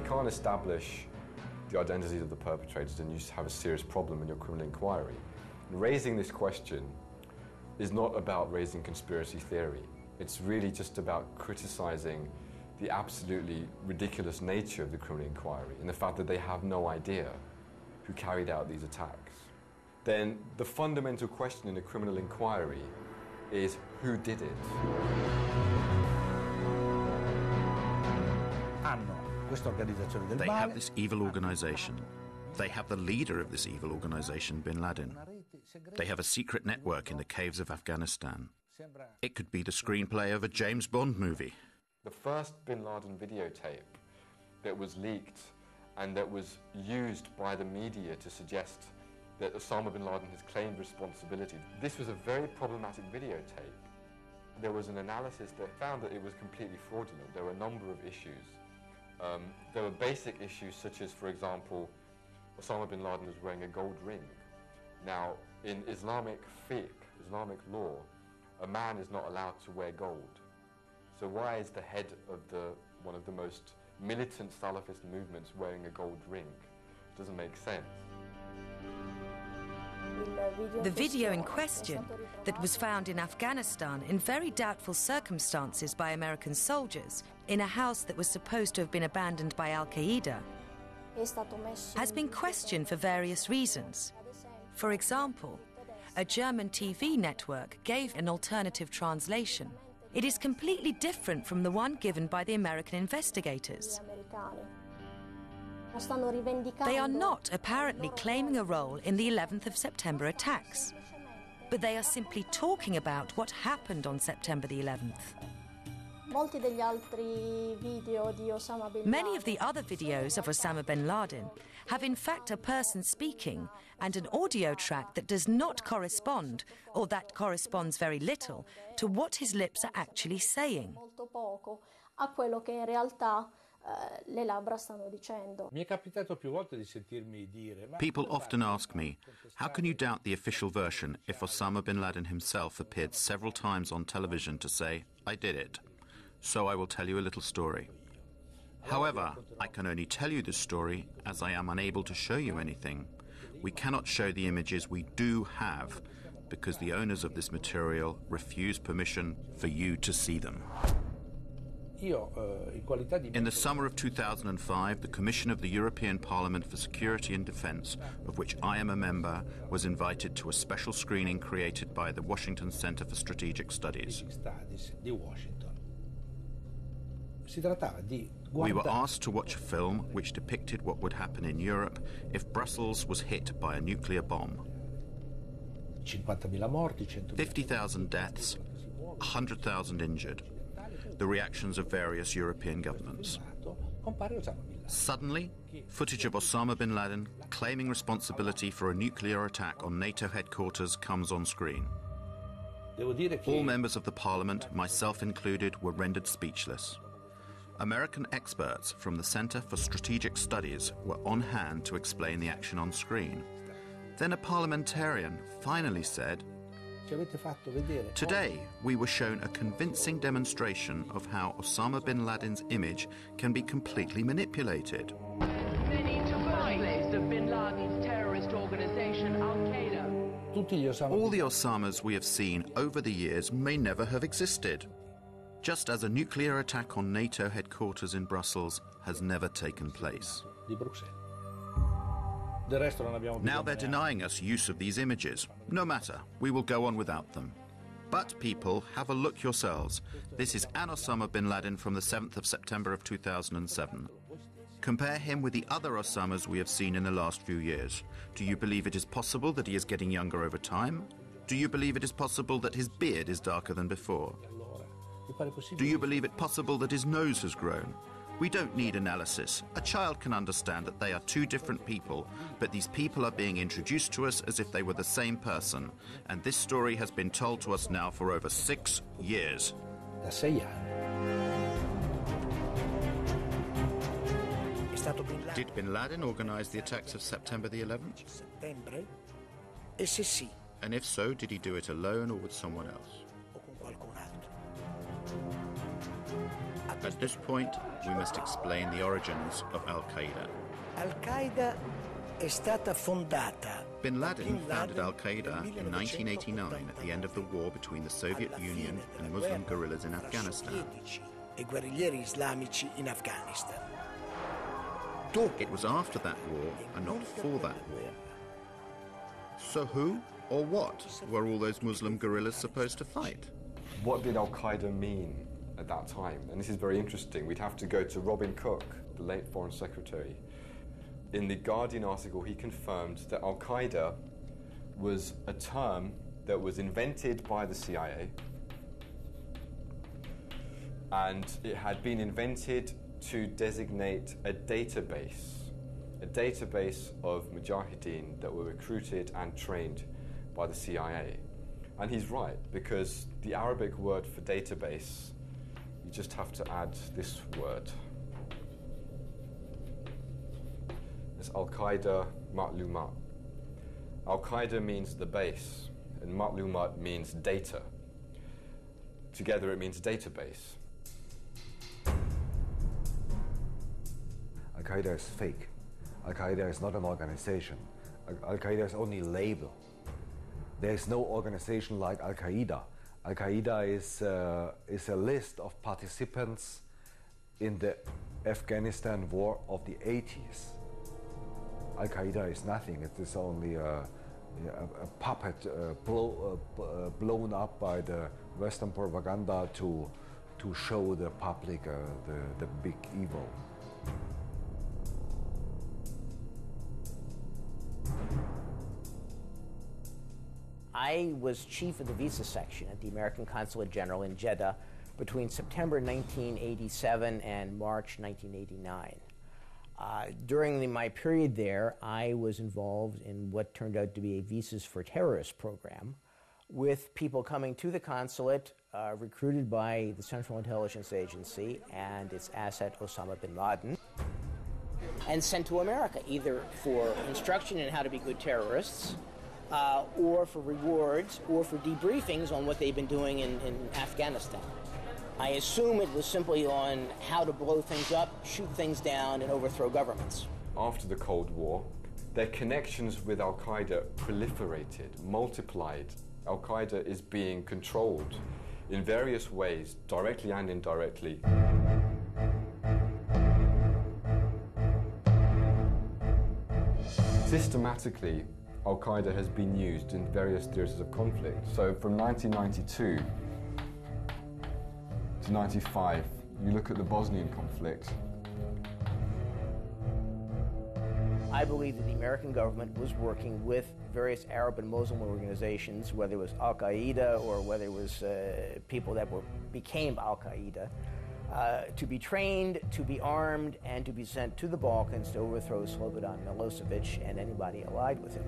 can't establish the identities of the perpetrators, then you have a serious problem in your criminal inquiry. And raising this question is not about raising conspiracy theory. It's really just about criticizing the absolutely ridiculous nature of the criminal inquiry and the fact that they have no idea who carried out these attacks. Then the fundamental question in a criminal inquiry is who did it? They have this evil organization. They have the leader of this evil organization, bin Laden. They have a secret network in the caves of Afghanistan. It could be the screenplay of a James Bond movie. The first bin Laden videotape that was leaked and that was used by the media to suggest that Osama bin Laden has claimed responsibility. This was a very problematic videotape. There was an analysis that found that it was completely fraudulent. There were a number of issues. There were basic issues such as, for example, Osama bin Laden was wearing a gold ring. Now, in Islamic fiqh, Islamic law, a man is not allowed to wear gold. So why is the head of one of the most militant Salafist movements wearing a gold ring? It doesn't make sense. The video in question, that was found in Afghanistan in very doubtful circumstances by American soldiers in a house that was supposed to have been abandoned by Al-Qaeda, has been questioned for various reasons. For example, a German TV network gave an alternative translation. It is completely different from the one given by the American investigators. They are not apparently claiming a role in the 11th of September attacks, but they are simply talking about what happened on September the 11th. Many of the other videos of Osama bin Laden have in fact a person speaking and an audio track that does not correspond, or that corresponds very little, to what his lips are actually saying. People often ask me, how can you doubt the official version if Osama bin Laden himself appeared several times on television to say, I did it? So I will tell you a little story. However, I can only tell you this story as I am unable to show you anything. We cannot show the images we do have because the owners of this material refuse permission for you to see them. In the summer of 2005, the Commission of the European Parliament for Security and Defence, of which I am a member, was invited to a special screening created by the Washington Center for Strategic Studies. We were asked to watch a film which depicted what would happen in Europe if Brussels was hit by a nuclear bomb. 50,000 deaths, 100,000 injured. The reactions of various European governments. Suddenly, footage of Osama bin Laden claiming responsibility for a nuclear attack on NATO headquarters comes on screen. All members of the parliament, myself included, were rendered speechless. American experts from the Center for Strategic Studies were on hand to explain the action on screen. Then a parliamentarian finally said, "Today, we were shown a convincing demonstration of how Osama bin Laden's image can be completely manipulated." They need to fight the bin Laden's terrorist organization, Al-Qaeda. All the Osamas we have seen over the years may never have existed, just as a nuclear attack on NATO headquarters in Brussels has never taken place. Now they're denying us use of these images. No matter, we will go on without them. But people, have a look yourselves. This is an Osama bin Laden from the 7th of September of 2007. Compare him with the other Osamas we have seen in the last few years. Do you believe it is possible that he is getting younger over time? Do you believe it is possible that his beard is darker than before? Do you believe it possible that his nose has grown? We don't need analysis. A child can understand that they are two different people, but these people are being introduced to us as if they were the same person. And this story has been told to us now for over 6 years. Did bin Laden organize the attacks of September the 11th? And if so, did he do it alone or with someone else? At this point, we must explain the origins of Al-Qaeda. Al-Qaeda è stata fondata. Bin Laden founded Al-Qaeda in 1989 at the end of the war between the Soviet Union and Muslim guerrillas in Afghanistan. E guerriglieri islamici in Afghanistan. It was after that war and not for that war. So who or what were all those Muslim guerrillas supposed to fight? What did Al-Qaeda mean at that time? And this is very interesting. We'd have to go to Robin Cook, the late Foreign Secretary. In the Guardian article, he confirmed that Al-Qaeda was a term that was invented by the CIA, and it had been invented to designate a database of Mujahadeen that were recruited and trained by the CIA. And he's right, because the Arabic word for database, you just have to add this word. It's Al-Qaeda Ma'lumat. Al-Qaeda means the base, and Ma'lumat means data. Together it means database. Al-Qaeda is fake. Al-Qaeda is not an organization. Al-Qaeda is only a label. There is no organization like Al-Qaeda. Al-Qaeda is a list of participants in the Afghanistan war of the 80s. Al-Qaeda is nothing. It is only a puppet blown up by the Western propaganda to show the public the big evil. I was chief of the visa section at the American Consulate General in Jeddah between September 1987 and March 1989. During my period there, I was involved in what turned out to be a Visas for Terrorists program, with people coming to the consulate recruited by the Central Intelligence Agency and its asset Osama bin Laden, and sent to America, either for instruction in how to be good terrorists, or for rewards, or for debriefings on what they've been doing in Afghanistan. I assume it was simply on how to blow things up, shoot things down, and overthrow governments. After the Cold War, their connections with Al-Qaeda proliferated, multiplied. Al-Qaeda is being controlled in various ways, directly and indirectly. Systematically, Al-Qaeda has been used in various theatres of conflict. So from 1992 to 95, you look at the Bosnian conflict. I believe that the American government was working with various Arab and Muslim organizations, whether it was Al-Qaeda or whether it was people that became Al-Qaeda, to be trained, to be armed, and to be sent to the Balkans to overthrow Slobodan Milosevic and anybody allied with him.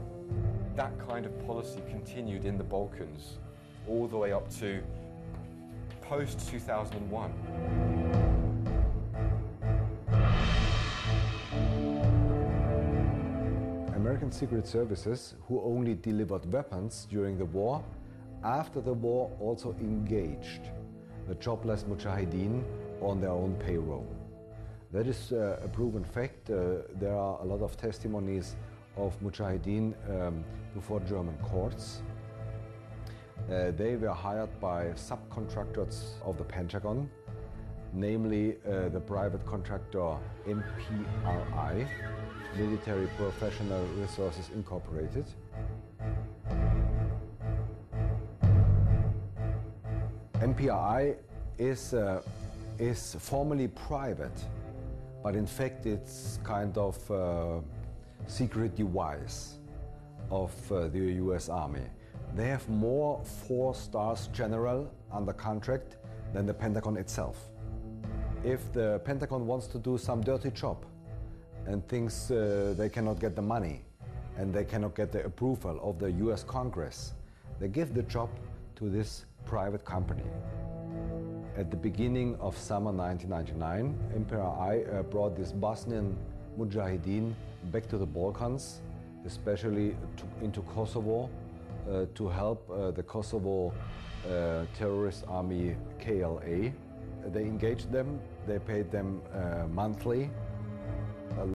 That kind of policy continued in the Balkans all the way up to post-2001. American Secret Services, who only delivered weapons during the war, after the war also engaged the jobless Mujahadeen on their own payroll. That is a proven fact. There are a lot of testimonies of Mujahadeen before German courts. They were hired by subcontractors of the Pentagon, namely the private contractor MPRI, Military Professional Resources Incorporated. MPRI is formally private, but in fact it's kind of secret device of the US Army. They have more 4-star general under contract than the Pentagon itself. If the Pentagon wants to do some dirty job and thinks they cannot get the money and they cannot get the approval of the US Congress, they give the job to this private company. At the beginning of summer 1999, MPRI brought this Bosnian Mujahideen back to the Balkans, especially into Kosovo, to help the Kosovo terrorist army KLA. They engaged them, They paid them monthly.